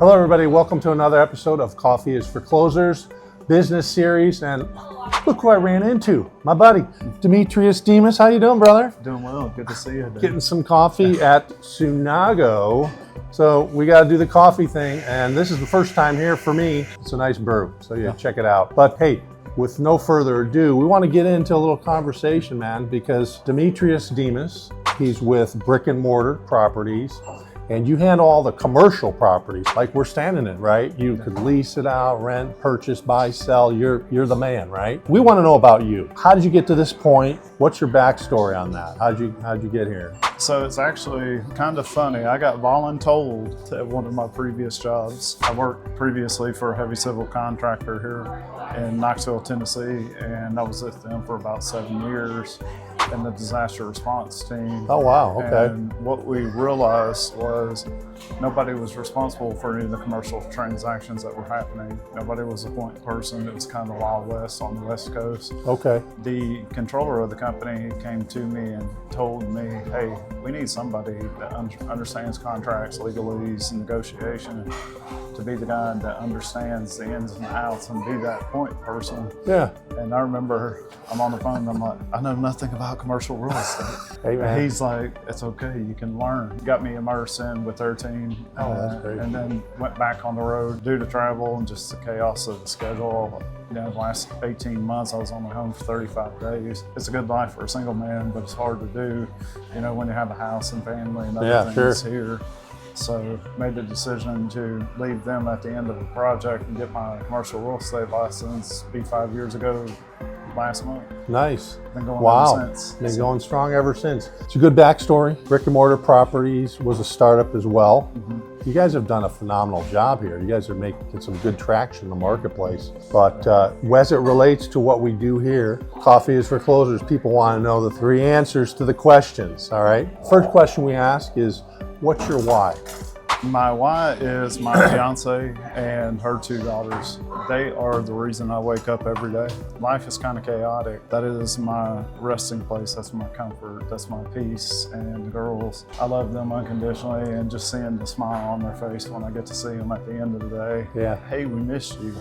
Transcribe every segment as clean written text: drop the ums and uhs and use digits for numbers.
Hello everybody, welcome to another episode of Coffee is for Closers business series, and look who I ran into, my buddy, Demetrius Demus. How you doing, brother? Doing well, good to see you. Getting some coffee at Sunago. So we got to do the coffee thing, and this is the first time here for me. It's a nice brew, so yeah, check it out. But hey, with no further ado, we want to get into a little conversation, man, because Demetrius Demus, he's with Brick and Mortar Properties, and you handle all the commercial properties like we're standing in, right? You could lease it out, rent, purchase, buy, sell. You're the man, right? We want to know about you. How did you get to this point? What's your backstory on that? How'd you get here? So it's actually kind of funny. I got voluntold at one of my previous jobs. I worked previously for a heavy civil contractor here in Knoxville, Tennessee, and I was with them for about 7 years in the disaster response team. Oh, wow, okay. And what we realized was nobody was responsible for any of the commercial transactions that were happening. Nobody was a point person. It was kind of Wild West on the West Coast. Okay. The controller of the company came to me and told me, hey, we need somebody that understands contracts, legalese, and negotiation to be the guy that understands the ins and outs and be that point person. Yeah. And I remember I'm on the phone and I'm like, I know nothing about commercial real estate. Hey, man. And he's like, it's okay, you can learn. Got me immersed in with their team. Oh, that's great. And then went back on the road due to travel and just the chaos of the schedule. You know, the last 18 months I was on my home for 35 days. It's a good life for a single man, but it's hard to do, you know, when you have a house and family and other things here. So made the decision to leave them at the end of the project and get my commercial real estate license, be 5 years ago last month. Nice. Been going Been ever since. going strong ever since. It's a good backstory. Brick and Mortar Properties was a startup as well. Mm-hmm. You guys have done a phenomenal job here. You guys are making some good traction in the marketplace. But as it relates to what we do here, Coffee is for Closers, people want to know the 3 answers to the questions, all right? First question we ask is, what's your why? My why is my fiance and her 2 daughters. They are the reason I wake up every day. Life is kind of chaotic. That is my resting place. That's my comfort. That's my peace. And the girls, I love them unconditionally, and just seeing the smile on their face when I get to see them at the end of the day. Yeah. Hey, we missed you.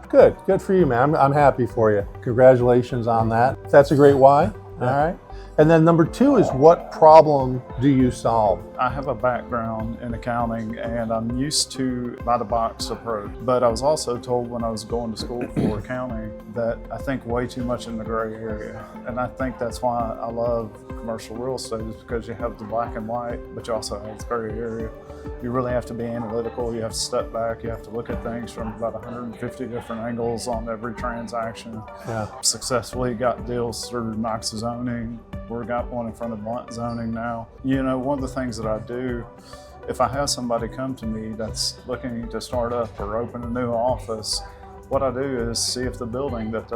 Good for you, man. I'm happy for you. Congratulations on that. That's a great why. All right. And then number 2 is, what problem do you solve? I have a background in accounting, and I'm used to by-the-box approach. But I was also told when I was going to school for accounting that I think way too much in the gray area. And I think that's why I love commercial real estate, is because you have the black and white, but you also have the gray area. You really have to be analytical. You have to step back. You have to look at things from about 150 different angles on every transaction. Yeah. Successfully got deals through Knoxville zoning. We've got one in front of blunt zoning now. You know, one of the things that I do, if I have somebody come to me that's looking to start up or open a new office, what I do is see if the building that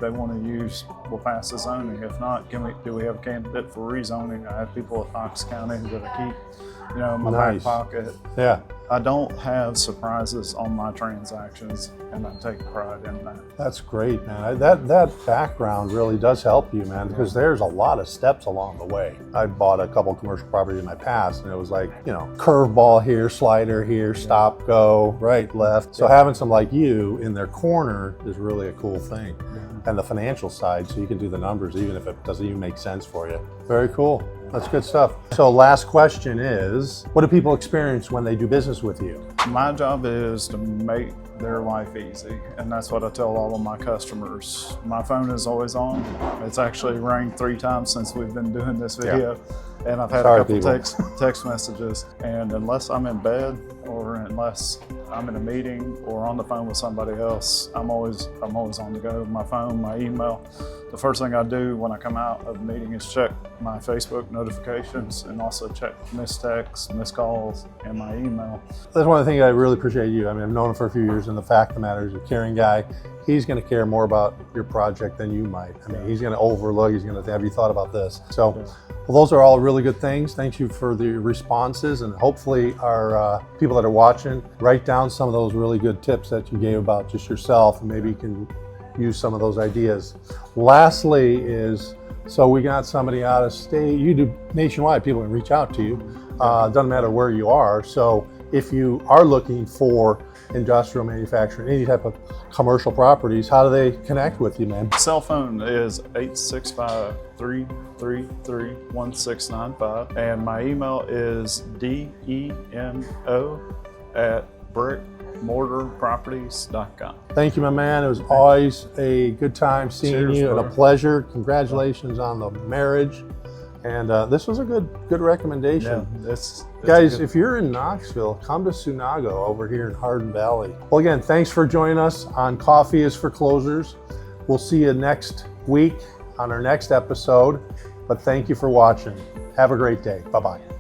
they want to use will pass the zoning. If not, do we have a candidate for rezoning? I have people at Knox County that I keep, you know, in my back pocket. Yeah. I don't have surprises on my transactions, and I take pride in that. That's great, man. That background really does help you, man, because there's a lot of steps along the way. I bought a couple commercial properties in my past, and it was like, you know, curveball here, slider here, stop, go, right, left. So having some like you in their corner is really a cool thing. And the financial side, so you can do the numbers even if it doesn't even make sense for you. Very cool. That's good stuff. So last question is, what do people experience when they do business with you? My job is to make their life easy, and that's what I tell all of my customers. My phone is always on. It's actually rang 3 times since we've been doing this video, and I've had a couple text messages. And unless I'm in bed, or unless I'm in a meeting or on the phone with somebody else, I'm always on the go. My phone, my email. The first thing I do when I come out of a meeting is check my Facebook notifications, and also check missed texts, missed calls, and my email. That's one of the things I really appreciate you. I mean, I've known him for a few years, and the fact of the matter is, a caring guy. He's going to care more about your project than you might. I mean, he's going to overlook, he's going to have you thought about this. So, well, those are all really good things. Thank you for the responses, and hopefully our people that are watching write down some of those really good tips that you gave about just yourself, and maybe you can use some of those ideas. Lastly is, so we got somebody out of state, you do nationwide, people can reach out to you. Doesn't matter where you are. So if you are looking for industrial manufacturing, any type of commercial properties, how do they connect with you, man? Cell phone is 865-333-1695, and my email is deno@brickmortarproperties.com. Thank you, my man. It was always a good time seeing Cheers, you and a brother. pleasure. Congratulations on the marriage. And this was a good recommendation. Yeah, it's Guys, good. if you're in Knoxville, come to Sunago over here in Hardin Valley. Well, again, thanks for joining us on Coffee is for Closers. We'll see you next week on our next episode, but thank you for watching. Have a great day. Bye-bye.